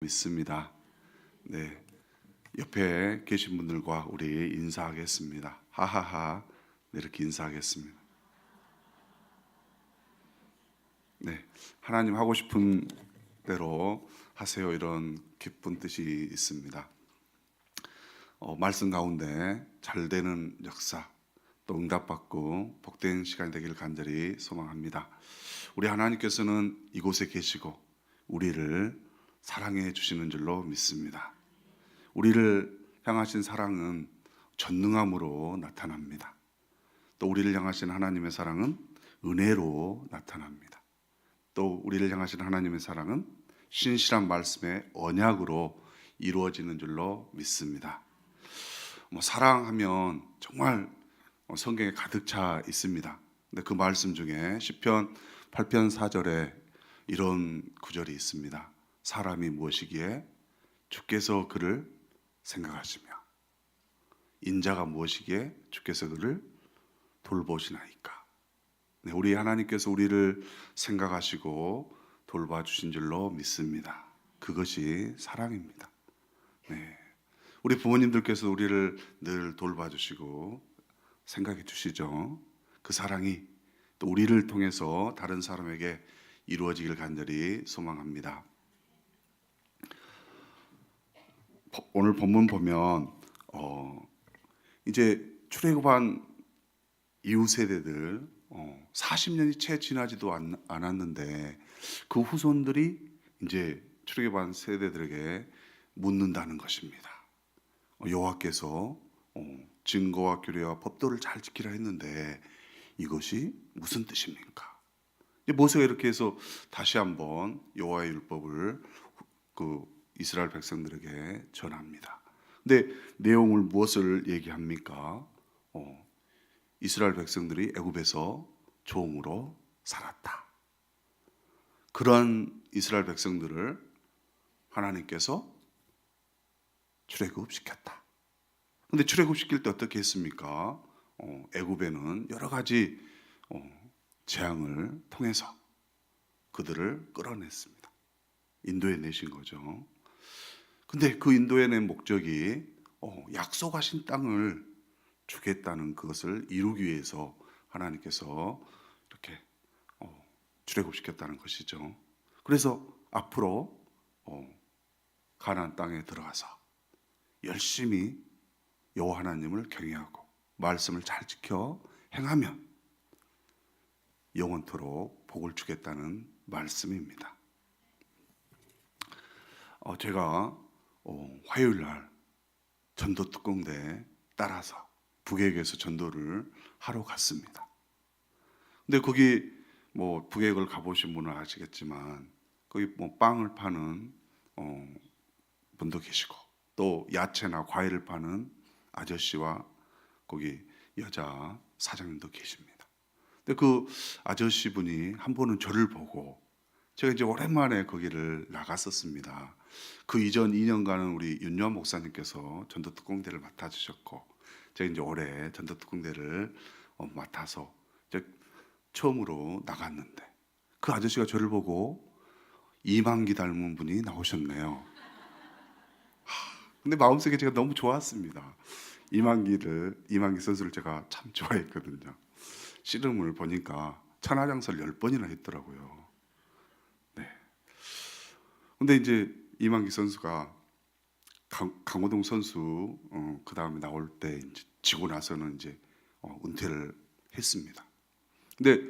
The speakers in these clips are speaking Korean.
믿습니다. 네, 옆에 계신 분들과 우리 인사하겠습니다. 하하하. 네, 이렇게 인사하겠습니다. 네, 하나님 하고 싶은 대로 하세요. 이런 기쁜 뜻이 있습니다. 말씀 가운데 잘 되는 역사, 또 응답받고 복된 시간이 되기를 간절히 소망합니다. 우리 하나님께서는 이곳에 계시고 우리를 사랑해 주시는 줄로 믿습니다. 우리를 향하신 사랑은 전능함으로 나타납니다. 또 우리를 향하신 하나님의 사랑은 은혜로 나타납니다. 또 우리를 향하신 하나님의 사랑은 신실한 말씀의 언약으로 이루어지는 줄로 믿습니다. 사랑하면 정말 성경에 가득 차 있습니다. 근데 그 말씀 중에 시편 8편 4절에 이런 구절이 있습니다. 사람이 무엇이기에 주께서 그를 생각하시며 인자가 무엇이기에 주께서 그를 돌보시나이까. 네, 우리 하나님께서 우리를 생각하시고 돌봐주신 줄로 믿습니다. 그것이 사랑입니다. 네, 우리 부모님들께서 우리를 늘 돌봐주시고 생각해 주시죠. 그 사랑이 또 우리를 통해서 다른 사람에게 이루어지길 간절히 소망합니다. 오늘 본문 보면 이제 출애굽한 이후 세대들 40년이 채 지나지도 않았는데 그 후손들이 이제 출애굽한 세대들에게 묻는다는 것입니다. 여호와께서 증거와 규례와 법도를 잘 지키라 했는데 이것이 무슨 뜻입니까? 모세가 이렇게 해서 다시 한번 여호와의 율법을 그 이스라엘 백성들에게 전합니다. 근데 내용을 무엇을 얘기합니까? 이스라엘 백성들이 애굽에서 종으로 살았다. 그러한 이스라엘 백성들을 하나님께서 출애굽시켰다. 근데 출애굽시킬 때 어떻게 했습니까? 애굽에는 여러 가지 재앙을 통해서 그들을 끌어냈습니다. 인도해 내신 거죠. 근데 그 인도해낸 목적이 약속하신 땅을 주겠다는 그것을 이루기 위해서 하나님께서 이렇게 출애굽시켰다는 것이죠. 그래서 앞으로 가나안 땅에 들어가서 열심히 여호와 하나님을 경외하고 말씀을 잘 지켜 행하면 영원토록 복을 주겠다는 말씀입니다. 제가 화요일 날 전도 특공대 따라서 북에게서 전도를 하러 갔습니다. 근데 거기 북에를 가보신 분은 아시겠지만 거기 빵을 파는 분도 계시고 또 야채나 과일을 파는 아저씨와 거기 여자 사장님도 계십니다. 근데 그 아저씨 분이 한 번은 저를 보고 제가 이제 오랜만에 거기를 나갔었습니다. 그 이전 2년간은 우리 윤요한 목사님께서 전도특공대를 맡아주셨고 제가 이제 올해 전도특공대를 맡아서 이제 처음으로 나갔는데 그 아저씨가 저를 보고 이만기 닮은 분이 나오셨네요. 근데 마음속에 제가 너무 좋았습니다. 이만기 선수를 제가 참 좋아했거든요. 씨름을 보니까 천하장사를 10번이나 했더라고요. 네. 근데 이제 이만기 선수가 강호동 선수 그 다음에 나올 때 이제 지고 나서는 이제 은퇴를 했습니다. 근데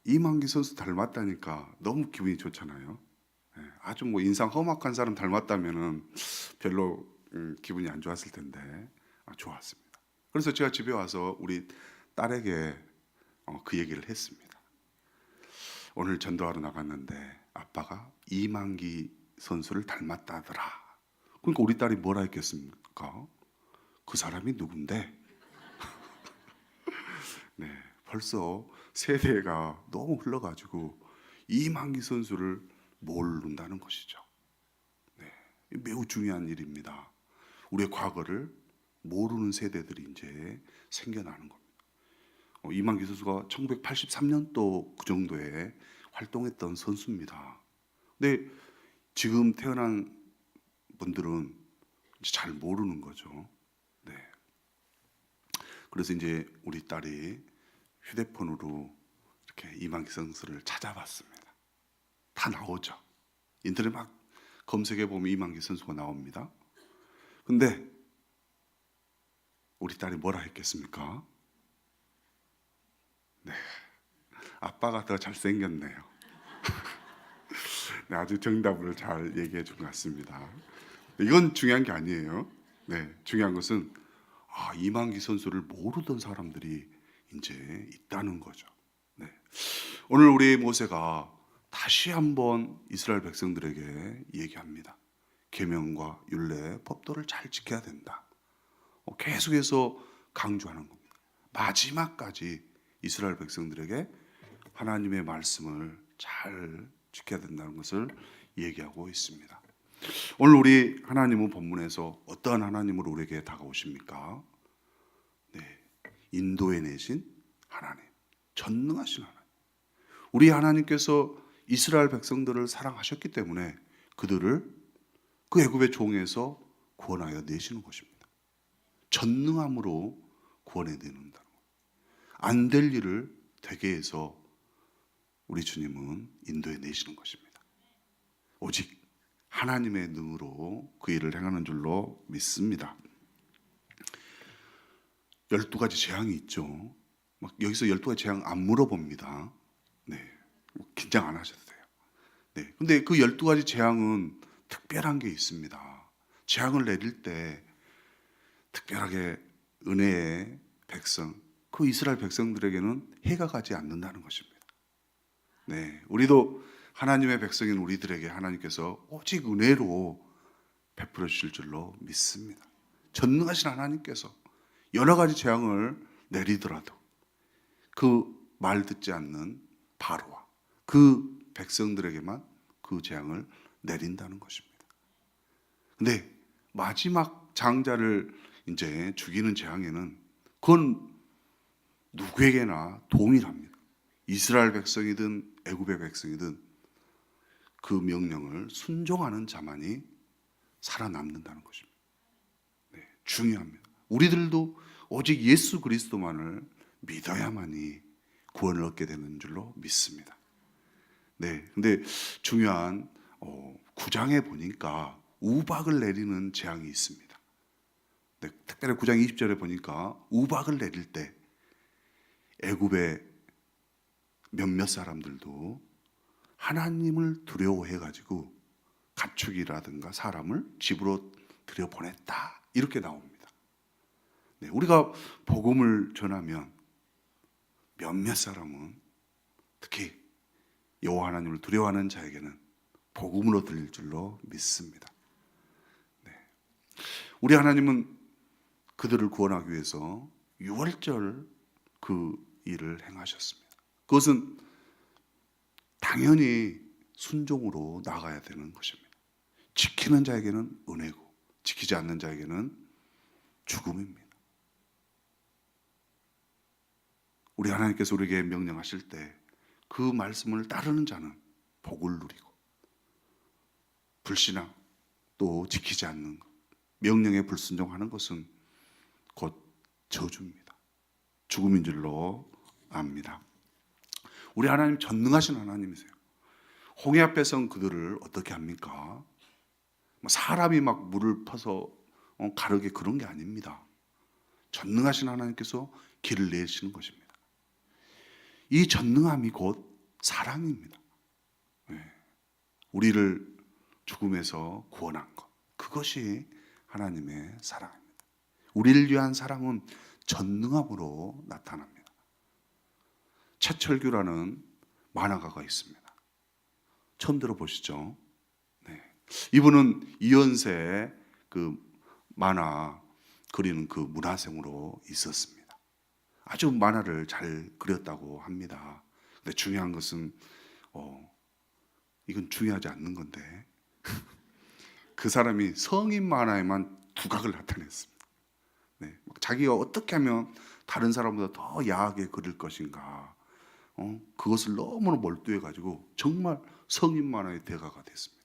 이만기 선수 닮았다니까 너무 기분이 좋잖아요. 네. 아주 인상 험악한 사람 닮았다면은 별로 기분이 안 좋았을 텐데 좋았습니다. 그래서 제가 집에 와서 우리 딸에게 그 얘기를 했습니다. 오늘 전도하러 나갔는데 아빠가 이만기 선수를 닮았다더라. 그러니까 우리 딸이 뭐라 했겠습니까? 그 사람이 누군데? 네, 벌써 세대가 너무 흘러가지고 이만기 선수를 모른다는 것이죠. 네, 매우 중요한 일입니다. 우리의 과거를 모르는 세대들이 이제 생겨나는 겁니다. 이만기 선수가 1983년도 그 정도에 활동했던 선수입니다. 근데 지금 태어난 분들은 이제 잘 모르는 거죠. 네. 그래서 이제 우리 딸이 휴대폰으로 이렇게 이만기 선수를 찾아봤습니다. 다 나오죠. 인터넷 막 검색해 보면 이만기 선수가 나옵니다. 근데 우리 딸이 뭐라 했겠습니까? 네, 아빠가 더 잘생겼네요. 네, 아주 정답을 잘 얘기해 준 것 같습니다. 이건 중요한 게 아니에요. 네, 중요한 것은 이만기 선수를 모르던 사람들이 이제 있다는 거죠. 네. 오늘 우리 모세가 다시 한번 이스라엘 백성들에게 얘기합니다. 계명과 율례, 법도를 잘 지켜야 된다. 계속해서 강조하는 겁니다. 마지막까지 이스라엘 백성들에게 하나님의 말씀을 잘 지켜야 된다는 것을 얘기하고 있습니다. 오늘 우리 하나님은 본문에서 어떠한 하나님으로 우리에게 다가오십니까? 네, 인도해 내신 하나님, 전능하신 하나님. 우리 하나님께서 이스라엘 백성들을 사랑하셨기 때문에 그들을 그 애굽의 종에서 구원하여 내시는 것입니다. 전능함으로 구원해 내는다는 것. 안 될 일을 되게 해서 우리 주님은 인도해 내시는 것입니다. 오직 하나님의 능으로 그 일을 행하는 줄로 믿습니다. 12가지 재앙이 있죠. 막 여기서 12가지 재앙 안 물어봅니다. 네, 긴장 안 하셔도 돼요. 네, 근데 그 12가지 재앙은 특별한 게 있습니다. 재앙을 내릴 때 특별하게 은혜의 백성, 그 이스라엘 백성들에게는 해가 가지 않는다는 것입니다. 네, 우리도 하나님의 백성인 우리들에게 하나님께서 오직 은혜로 베풀어 주실 줄로 믿습니다. 전능하신 하나님께서 여러 가지 재앙을 내리더라도 그 말 듣지 않는 바로와 그 백성들에게만 그 재앙을 내린다는 것입니다. 근데 마지막 장자를 이제 죽이는 재앙에는 그건 누구에게나 동일합니다. 이스라엘 백성이든 애굽의 백성이든 그 명령을 순종하는 자만이 살아남는다는 것입니다. 네, 중요합니다. 우리들도 오직 예수 그리스도만을 믿어야만이 구원을 얻게 되는 줄로 믿습니다. 네, 근데 중요한 9장에 보니까 우박을 내리는 재앙이 있습니다. 네, 특별히 9장 20절에 보니까 우박을 내릴 때 애굽의 몇몇 사람들도 하나님을 두려워해가지고 가축이라든가 사람을 집으로 들여보냈다 이렇게 나옵니다. 네, 우리가 복음을 전하면 몇몇 사람은 특히 여호와 하나님을 두려워하는 자에게는 복음으로 들릴 줄로 믿습니다. 네, 우리 하나님은 그들을 구원하기 위해서 유월절 그 일을 행하셨습니다. 그것은 당연히 순종으로 나가야 되는 것입니다. 지키는 자에게는 은혜고 지키지 않는 자에게는 죽음입니다. 우리 하나님께서 우리에게 명령하실 때 그 말씀을 따르는 자는 복을 누리고 불신앙 또 지키지 않는 것, 명령에 불순종하는 것은 곧 저주입니다. 죽음인 줄로 압니다. 우리 하나님 전능하신 하나님이세요. 홍해 앞에선 그들을 어떻게 합니까? 사람이 막 물을 퍼서 가르게 그런 게 아닙니다. 전능하신 하나님께서 길을 내시는 것입니다. 이 전능함이 곧 사랑입니다. 네. 우리를 죽음에서 구원한 것, 그것이 하나님의 사랑입니다. 우리를 위한 사랑은 전능함으로 나타납니다. 최철규라는 만화가가 있습니다. 처음 들어보시죠? 네. 이분은 이현세의 그 만화 그리는 그 문화생으로 있었습니다. 아주 만화를 잘 그렸다고 합니다. 근데 중요한 것은 이건 중요하지 않는 건데 그 사람이 성인 만화에만 두각을 나타냈습니다. 네. 자기가 어떻게 하면 다른 사람보다 더 야하게 그릴 것인가, 그것을 너무나 몰두해가지고 정말 성인 만화의 대가가 됐습니다.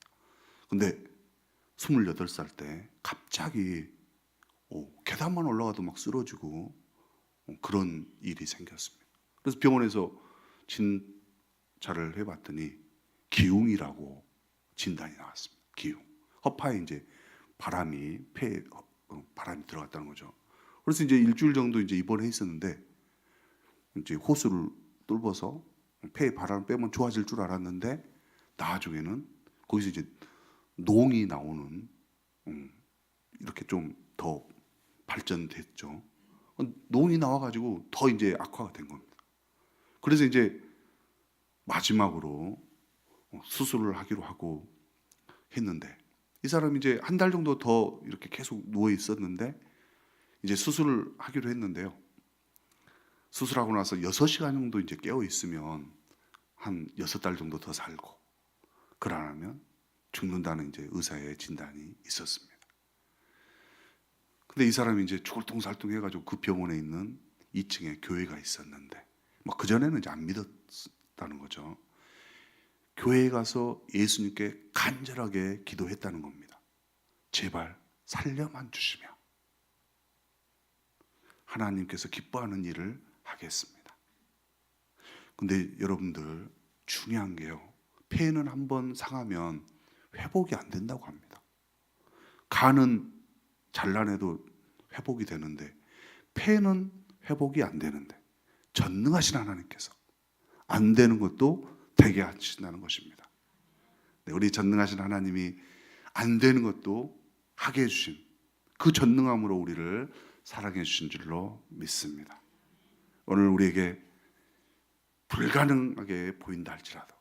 근데 28살 때 갑자기 계단만 올라가도 막 쓰러지고 그런 일이 생겼습니다. 그래서 병원에서 진찰을 해봤더니 기흉이라고 진단이 나왔습니다. 기흉. 허파에 이제 폐에 바람이 들어갔다는 거죠. 그래서 이제 일주일 정도 이제 입원해 있었는데 이제 호수를 뚫어서 폐에 바람을 빼면 좋아질 줄 알았는데 나중에는 거기서 이제 농이 나오는 이렇게 좀 더 발전됐죠. 농이 나와가지고 더 이제 악화가 된 겁니다. 그래서 이제 마지막으로 수술을 하기로 하고 했는데 이 사람이 이제 한 달 정도 더 이렇게 계속 누워 있었는데 이제 수술을 하기로 했는데요. 수술하고 나서 6시간 정도 이제 깨어 있으면 한 6달 정도 더 살고 그러면 죽는다는 이제 의사의 진단이 있었습니다. 근데 이 사람이 이제 죽을통살통 해가지고 그 병원에 있는 2층에 교회가 있었는데 그전에는 이제 안 믿었다는 거죠. 교회에 가서 예수님께 간절하게 기도했다는 겁니다. 제발 살려만 주시며 하나님께서 기뻐하는 일을 하겠습니다. 근데 여러분들 중요한 게요. 폐는 한번 상하면 회복이 안 된다고 합니다. 간은 잘라내도 회복이 되는데 폐는 회복이 안 되는데 전능하신 하나님께서 안 되는 것도 되게 하신다는 것입니다. 네, 우리 전능하신 하나님이 안 되는 것도 하게 해주신 그 전능함으로 우리를 사랑해 주신 줄로 믿습니다. 오늘 우리에게 불가능하게 보인다 할지라도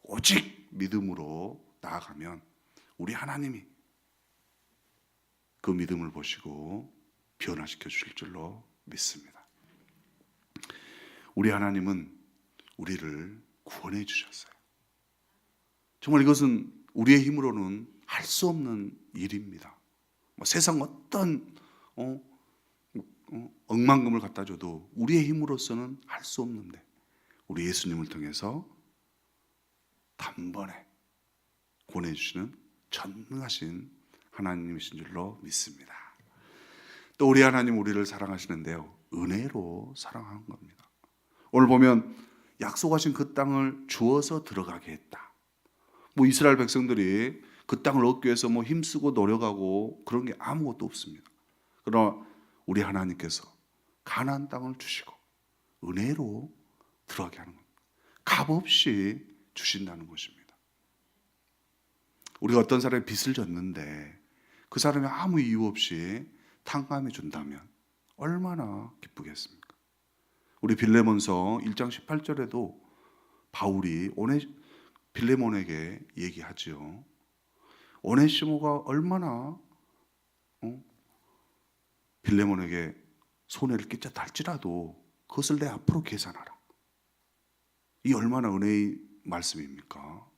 오직 믿음으로 나아가면 우리 하나님이 그 믿음을 보시고 변화시켜 주실 줄로 믿습니다. 우리 하나님은 우리를 구원해 주셨어요. 정말 이것은 우리의 힘으로는 할 수 없는 일입니다. 세상 어떤 억만금을 갖다 줘도 우리의 힘으로서는 할 수 없는데 우리 예수님을 통해서 단번에 구원해 주시는 전능하신 하나님이신 줄로 믿습니다. 또 우리 하나님 우리를 사랑하시는데요, 은혜로 사랑하는 겁니다. 오늘 보면 약속하신 그 땅을 주어서 들어가게 했다. 이스라엘 백성들이 그 땅을 얻기 위해서 힘쓰고 노력하고 그런 게 아무것도 없습니다. 그러나 우리 하나님께서 가나안 땅을 주시고 은혜로 들어가게 하는 겁니다. 값없이 주신다는 것입니다. 우리가 어떤 사람이 빚을 졌는데 그 사람이 아무 이유 없이 탕감해 준다면 얼마나 기쁘겠습니까? 우리 빌레몬서 1장 18절에도 바울이 빌레몬에게 얘기하지요. 오네시모가 얼마나 빌레몬에게 손해를 끼쳤다 할지라도 그것을 내 앞으로 계산하라. 이 얼마나 은혜의 말씀입니까?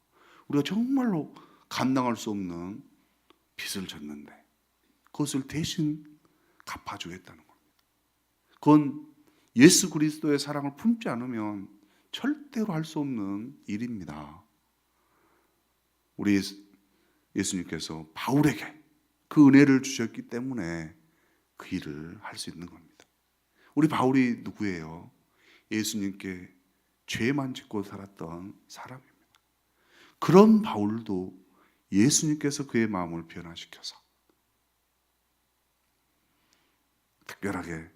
우리가 정말로 감당할 수 없는 빚을 졌는데 그것을 대신 갚아주겠다는 겁니다. 그건 예수 그리스도의 사랑을 품지 않으면 절대로 할 수 없는 일입니다. 우리 예수님께서 바울에게 그 은혜를 주셨기 때문에 그 일을 할 수 있는 겁니다. 우리 바울이 누구예요? 예수님께 죄만 짓고 살았던 사람입니다. 그런 바울도 예수님께서 그의 마음을 변화시켜서 특별하게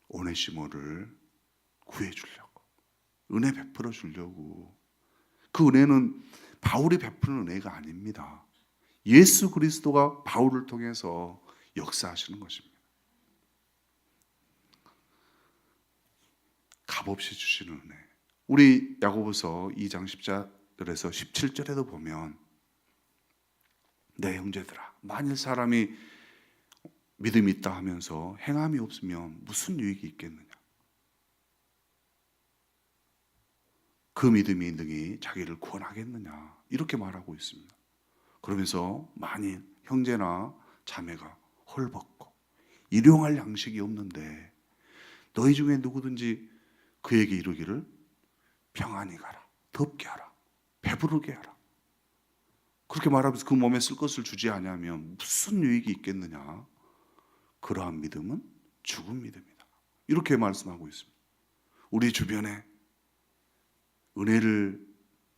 오네시모를 구해주려고, 은혜 베풀어 주려고. 그 은혜는 바울이 베푸는 은혜가 아닙니다. 예수 그리스도가 바울을 통해서 역사하시는 것입니다. 값없이 주시는 은혜. 우리 야고보서 2장 10절에서 17절에도 보면 내 형제들아, 만일 사람이 믿음이 있다 하면서 행함이 없으면 무슨 유익이 있겠느냐? 그 믿음이 능히 자기를 구원하겠느냐? 이렇게 말하고 있습니다. 그러면서 만일 형제나 자매가 헐벗고 일용할 양식이 없는데 너희 중에 누구든지 그에게 이르기를 평안히 가라, 덥게 하라, 배부르게 하라. 그렇게 말하면서 그 몸에 쓸 것을 주지 아니하면 무슨 유익이 있겠느냐. 그러한 믿음은 죽은 믿음이다. 이렇게 말씀하고 있습니다. 우리 주변에 은혜를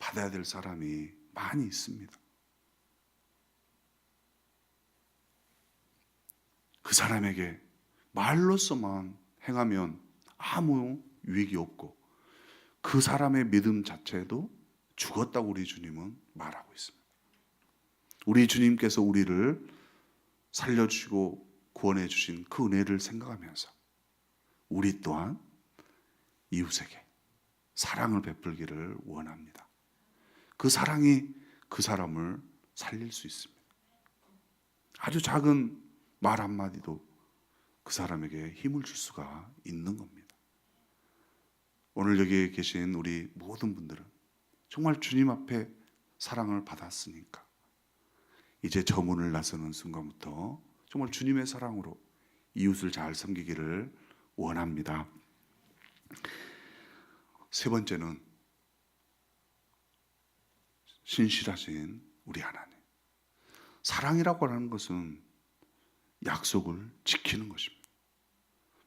받아야 될 사람이 많이 있습니다. 그 사람에게 말로서만 행하면 아무 유익이 없고 그 사람의 믿음 자체도 죽었다고 우리 주님은 말하고 있습니다. 우리 주님께서 우리를 살려주시고 구원해 주신 그 은혜를 생각하면서 우리 또한 이웃에게 사랑을 베풀기를 원합니다. 그 사랑이 그 사람을 살릴 수 있습니다. 아주 작은 말 한마디도 그 사람에게 힘을 줄 수가 있는 겁니다. 오늘 여기에 계신 우리 모든 분들은 정말 주님 앞에 사랑을 받았으니까 이제 저 문을 나서는 순간부터 정말 주님의 사랑으로 이웃을 잘 섬기기를 원합니다. 세 번째는 신실하신 우리 하나님. 사랑이라고 하는 것은 약속을 지키는 것입니다.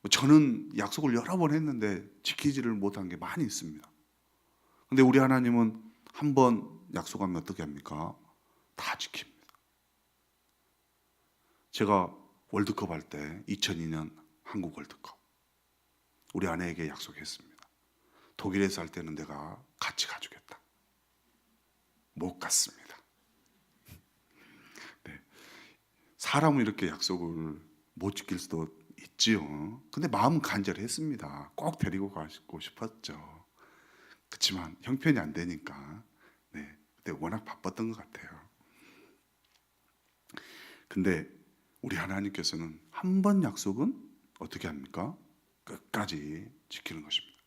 저는 약속을 여러 번 했는데 지키지를 못한 게 많이 있습니다. 근데 우리 하나님은 한 번 약속하면 어떻게 합니까? 다 지킵니다. 제가 월드컵 할 때 2002년 한국 월드컵 우리 아내에게 약속했습니다. 독일에서 할 때는 내가 같이 가주겠다. 못 갔습니다. 네. 사람은 이렇게 약속을 못 지킬 수도 있지요. 근데 마음은 간절했습니다. 꼭 데리고 가고 싶었죠. 그렇지만 형편이 안 되니까 그때 워낙 바빴던 것 같아요. 근데 우리 하나님께서는 한 번 약속은 어떻게 합니까? 끝까지 지키는 것입니다.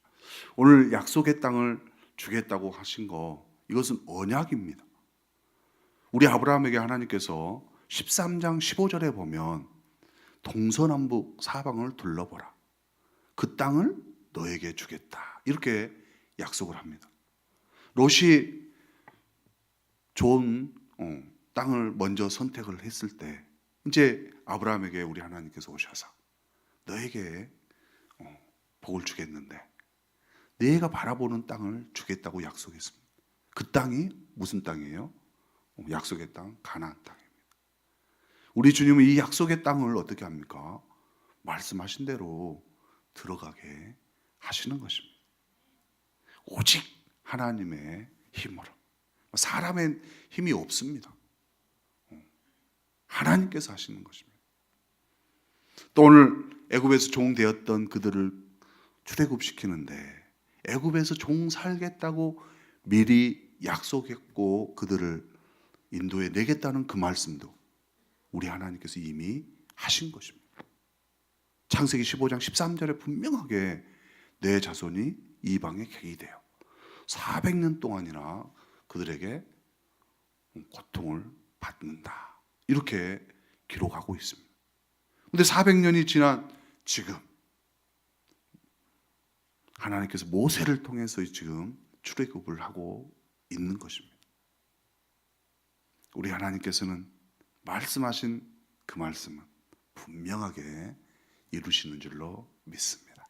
오늘 약속의 땅을 주겠다고 하신 거 이것은 언약입니다. 우리 아브라함에게 하나님께서 13장 15절에 보면 동서남북 사방을 둘러보라. 그 땅을 너에게 주겠다. 이렇게 약속을 합니다. 롯이 좋은 땅을 먼저 선택을 했을 때 이제 아브라함에게 우리 하나님께서 오셔서 너에게 복을 주겠는데 네가 바라보는 땅을 주겠다고 약속했습니다. 그 땅이 무슨 땅이에요? 약속의 땅, 가나안 땅입니다. 우리 주님은 이 약속의 땅을 어떻게 합니까? 말씀하신 대로 들어가게 하시는 것입니다. 오직 하나님의 힘으로. 사람의 힘이 없습니다. 하나님께서 하시는 것입니다. 또 오늘 애굽에서 종 되었던 그들을 출애굽시키는데 애굽에서 종 살겠다고 미리 약속했고 그들을 인도해 내겠다는 그 말씀도 우리 하나님께서 이미 하신 것입니다. 창세기 15장 13절에 분명하게 내 자손이 이방에 객이 되어 400년 동안이나 그들에게 고통을 받는다. 이렇게 기록하고 있습니다. 그런데 400년이 지난 지금 하나님께서 모세를 통해서 지금 출애굽을 하고 있는 것입니다. 우리 하나님께서는 말씀하신 그 말씀은 분명하게 이루시는 줄로 믿습니다.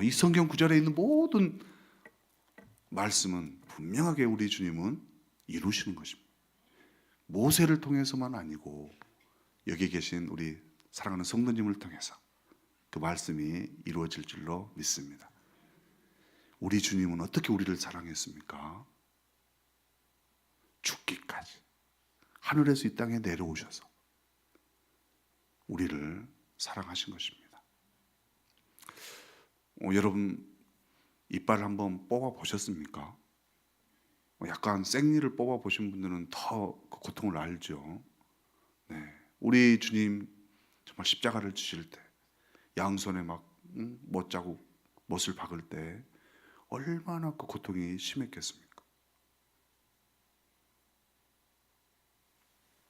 이 성경 구절에 있는 모든 말씀은 분명하게 우리 주님은 이루시는 것입니다. 모세를 통해서만 아니고 여기 계신 우리 사랑하는 성도님을 통해서 그 말씀이 이루어질 줄로 믿습니다. 우리 주님은 어떻게 우리를 사랑했습니까? 죽기까지 하늘에서 이 땅에 내려오셔서 우리를 사랑하신 것입니다. 여러분 이빨 한번 뽑아 보셨습니까? 약간 생니를 뽑아 보신 분들은 더 그 고통을 알죠. 네, 우리 주님 정말 십자가를 지실 때 양손에 막 못자국 못을 박을 때 얼마나 그 고통이 심했겠습니까?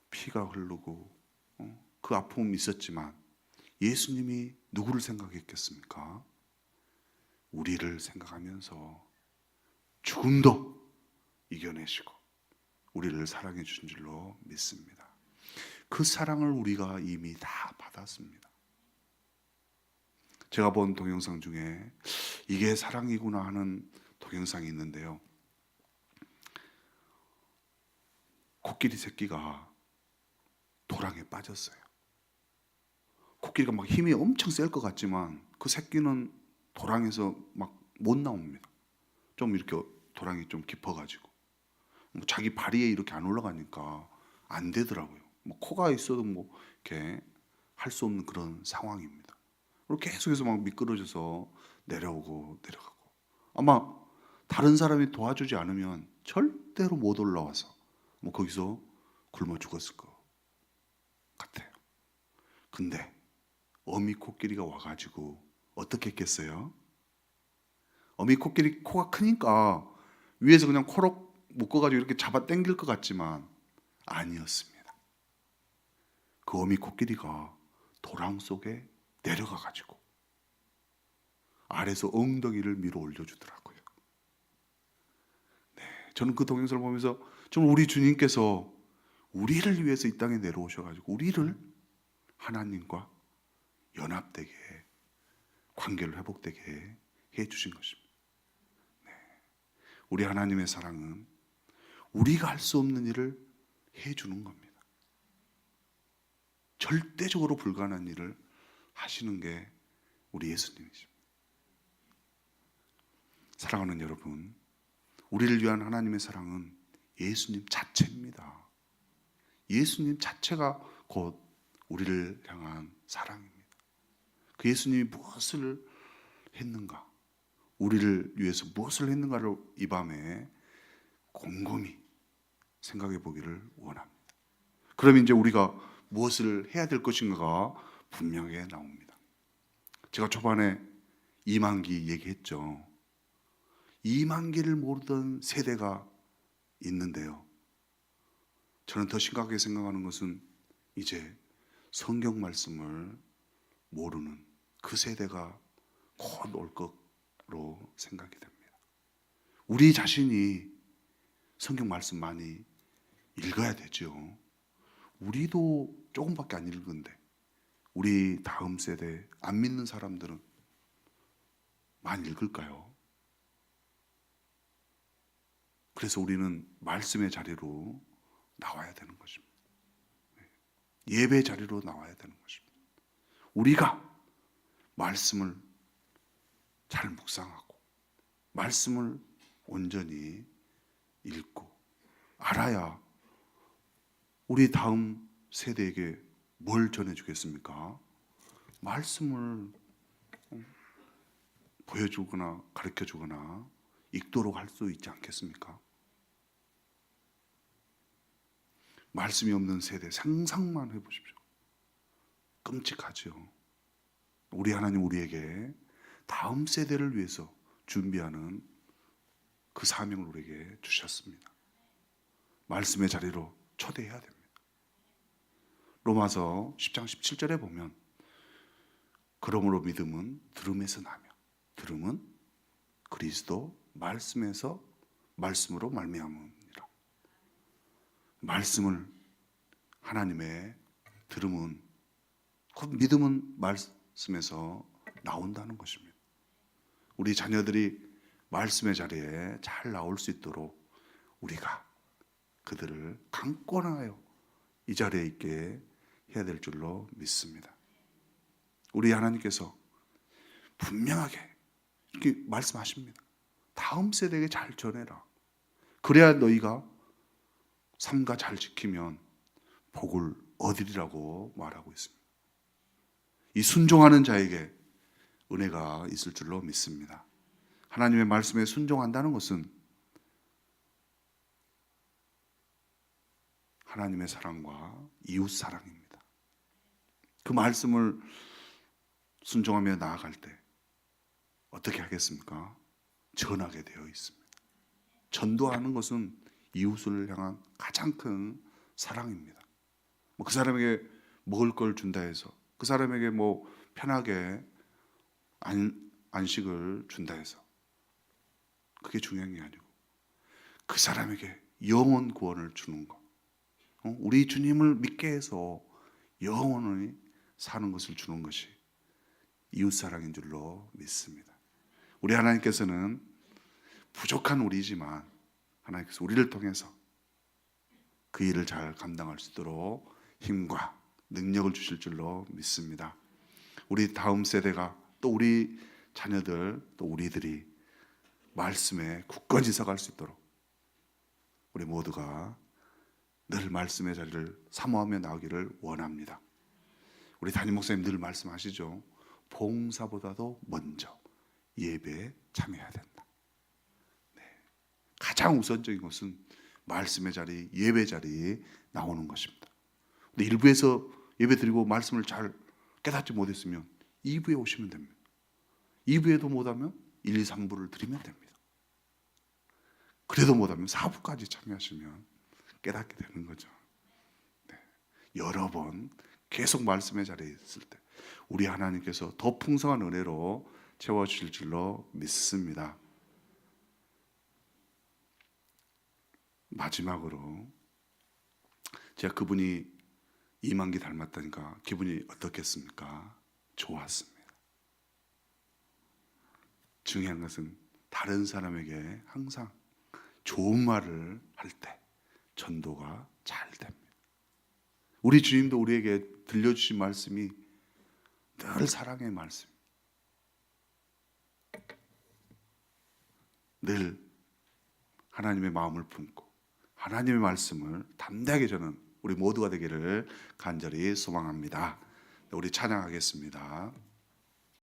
피가 흐르고 그 아픔이 있었지만 예수님이 누구를 생각했겠습니까? 우리를 생각하면서 죽음도 이겨내시고 우리를 사랑해 주신 줄로 믿습니다. 그 사랑을 우리가 이미 다 받았습니다. 제가 본 동영상 중에 이게 사랑이구나 하는 동영상이 있는데요. 코끼리 새끼가 도랑에 빠졌어요. 코끼리가 막 힘이 엄청 셀 것 같지만 그 새끼는 도랑에서 막 못 나옵니다. 좀 이렇게 도랑이 좀 깊어가지고 자기 발위에 이렇게 안 올라가니까 안 되더라고요. 뭐 코가 있어도 뭐 이렇게 할 수 없는 그런 상황입니다. 그리고 계속해서 막 미끄러져서 내려오고 내려가고, 아마 다른 사람이 도와주지 않으면 절대로 못 올라와서 뭐 거기서 굶어 죽었을 것 같아요. 근데 어미 코끼리가 와가지고 어떻게 했겠어요? 어미 코끼리 코가 크니까 위에서 그냥 코로 묶어가지고 이렇게 잡아 당길 것 같지만 아니었습니다. 그 어미 코끼리가 도랑 속에 내려가가지고 아래서 엉덩이를 밀어 올려주더라고요. 네, 저는 그 동영상을 보면서 좀 우리 주님께서 우리를 위해서 이 땅에 내려오셔가지고 우리를 하나님과 연합되게, 관계를 회복되게 해주신 것입니다. 우리 하나님의 사랑은 우리가 할 수 없는 일을 해주는 겁니다. 절대적으로 불가능한 일을 하시는 게 우리 예수님이십니다. 사랑하는 여러분, 우리를 위한 하나님의 사랑은 예수님 자체입니다. 예수님 자체가 곧 우리를 향한 사랑입니다. 그 예수님이 무엇을 했는가, 우리를 위해서 무엇을 했는가를 이 밤에 곰곰이 생각해 보기를 원합니다. 그러면 이제 우리가 무엇을 해야 될 것인가가 분명하게 나옵니다. 제가 초반에 이만기 얘기했죠. 이만기를 모르던 세대가 있는데요, 저는 더 심각하게 생각하는 것은 이제 성경 말씀을 모르는 그 세대가 곧 올 것으로 생각이 됩니다. 우리 자신이 성경 말씀 많이 읽어야 되죠. 우리도 조금밖에 안 읽은데 우리 다음 세대 안 믿는 사람들은 많이 읽을까요? 그래서 우리는 말씀의 자리로 나와야 되는 것입니다. 예배 자리로 나와야 되는 것입니다. 우리가 말씀을 잘 묵상하고 말씀을 온전히 읽고 알아야 우리 다음 세대에게 뭘 전해주겠습니까? 말씀을 보여주거나 가르쳐주거나 읽도록 할 수 있지 않겠습니까? 말씀이 없는 세대 상상만 해보십시오. 끔찍하죠. 우리 하나님 우리에게 다음 세대를 위해서 준비하는 그 사명을 우리에게 주셨습니다. 말씀의 자리로 초대해야 됩니다. 로마서 10장 17절에 보면 그러므로 믿음은 들음에서 나며 들음은 그리스도 말씀에서 말씀으로 말미암으니라. 말씀을 하나님의 들음은 곧 믿음은 말씀에서 나온다는 것입니다. 우리 자녀들이 말씀의 자리에 잘 나올 수 있도록 우리가 그들을 강권하여 이 자리에 있게 해야 될 줄로 믿습니다. 우리 하나님께서 분명하게 이렇게 말씀하십니다. 다음 세대에게 잘 전해라. 그래야 너희가 삼가 잘 지키면 복을 얻으리라고 말하고 있습니다. 이 순종하는 자에게 은혜가 있을 줄로 믿습니다. 하나님의 말씀에 순종한다는 것은 하나님의 사랑과 이웃 사랑입니다. 그 말씀을 순종하며 나아갈 때 어떻게 하겠습니까? 전하게 되어 있습니다. 전도하는 것은 이웃을 향한 가장 큰 사랑입니다. 그 사람에게 먹을 걸 준다 해서, 그 사람에게 뭐 편하게 안식을 준다 해서 그게 중요한 게 아니고 그 사람에게 영원 구원을 주는 것. 우리 주님을 믿게 해서 영원히 사는 것을 주는 것이 이웃사랑인 줄로 믿습니다. 우리 하나님께서는 부족한 우리지만 하나님께서 우리를 통해서 그 일을 잘 감당할 수 있도록 힘과 능력을 주실 줄로 믿습니다. 우리 다음 세대가 또 우리 자녀들 또 우리들이 말씀에 굳건히 서갈 수 있도록 우리 모두가 늘 말씀의 자리를 사모하며 나오기를 원합니다. 우리 담임 목사님 늘 말씀하시죠. 봉사보다도 먼저 예배에 참여해야 된다. 네. 가장 우선적인 것은 말씀의 자리, 예배 자리에 나오는 것입니다. 근데 일부에서 예배 드리고 말씀을 잘 깨닫지 못했으면 2부에 오시면 됩니다. 2부에도 못하면 1, 2, 3부를 드리면 됩니다. 그래도 못하면 4부까지 참여하시면 깨닫게 되는 거죠. 네. 여러 번 계속 말씀의 자리에 있을 때 우리 하나님께서 더 풍성한 은혜로 채워주실 줄로 믿습니다. 마지막으로 제가 그분이 이만기 닮았다니까 기분이 어떻겠습니까? 좋았습니다. 중요한 것은 다른 사람에게 항상 좋은 말을 할 때 전도가 잘 됩니다. 우리 주님도 우리에게 들려주신 말씀이 늘 사랑의 말씀, 늘 하나님의 마음을 품고 하나님의 말씀을 담대하게 저는 우리 모두가 되기를 간절히 소망합니다. 우리 찬양하겠습니다.